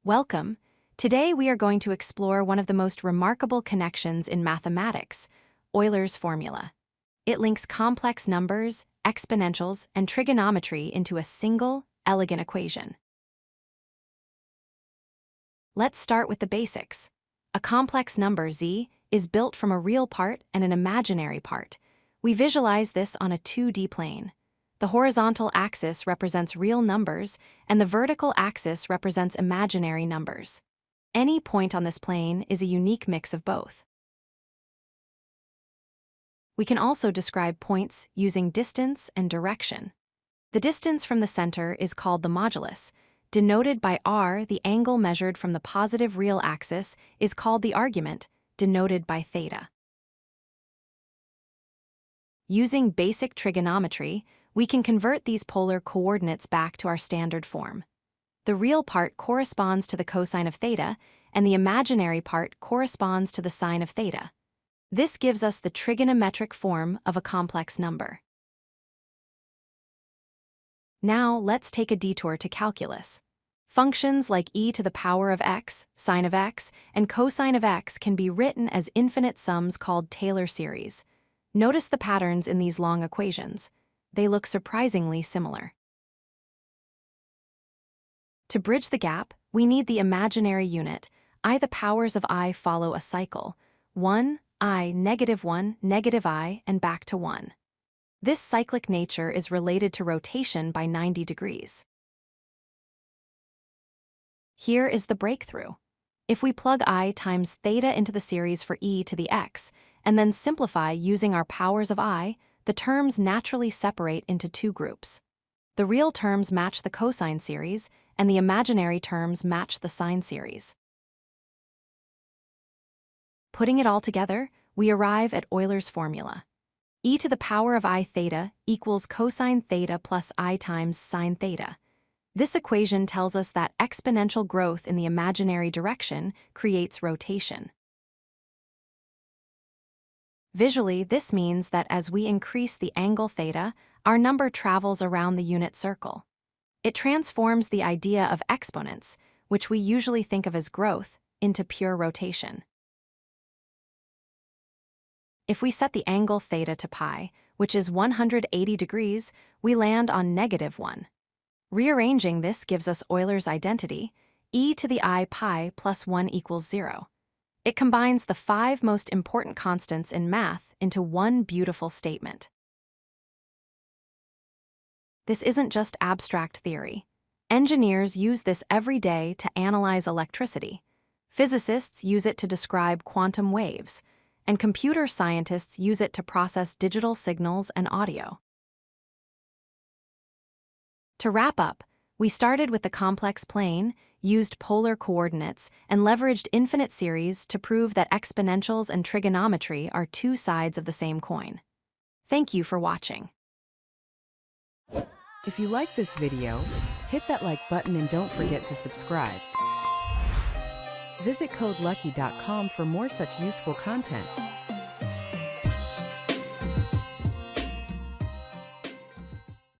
Welcome. Today we are going to explore one of the most remarkable connections in mathematics, Euler's formula. It links complex numbers, exponentials, and trigonometry into a single, elegant equation. Let's start with the basics. A complex number, z, is built from a real part and an imaginary part. We visualize this on a 2D plane. The horizontal axis represents real numbers, and the vertical axis represents imaginary numbers. Any point on this plane is a unique mix of both. We can also describe points using distance and direction. The distance from the center is called the modulus. Denoted by r, the angle measured from the positive real axis is called the argument, denoted by theta. Using basic trigonometry, we can convert these polar coordinates back to our standard form. The real part corresponds to the cosine of theta, and the imaginary part corresponds to the sine of theta. This gives us the trigonometric form of a complex number. Now let's take a detour to calculus. Functions like e to the power of x, sine of x, and cosine of x can be written as infinite sums called Taylor series. Notice the patterns in these long equations. They look surprisingly similar. To bridge the gap, we need the imaginary unit. The powers of I follow a cycle. 1, I, -1, -I, and back to 1. This cyclic nature is related to rotation by 90 degrees. Here is the breakthrough. If we plug I times theta into the series for e to the x, and then simplify using our powers of I, the terms naturally separate into two groups. The real terms match the cosine series, and the imaginary terms match the sine series. Putting it all together, we arrive at Euler's formula. E to the power of I theta equals cosine theta plus I times sine theta. This equation tells us that exponential growth in the imaginary direction creates rotation. Visually, this means that as we increase the angle theta, our number travels around the unit circle. It transforms the idea of exponents, which we usually think of as growth, into pure rotation. If we set the angle theta to pi, which is 180 degrees, we land on -1. Rearranging this gives us Euler's identity, e to the I pi plus 1 equals 0. It combines the 5 most important constants in math into one beautiful statement. This isn't just abstract theory. Engineers use this every day to analyze electricity. Physicists use it to describe quantum waves, and computer scientists use it to process digital signals and audio. To wrap up, we started with the complex plane, used polar coordinates, and leveraged infinite series to prove that exponentials and trigonometry are two sides of the same coin. Thank you for watching. If you like this video, hit that like button and don't forget to subscribe. Visit codelucky.com for more such useful content.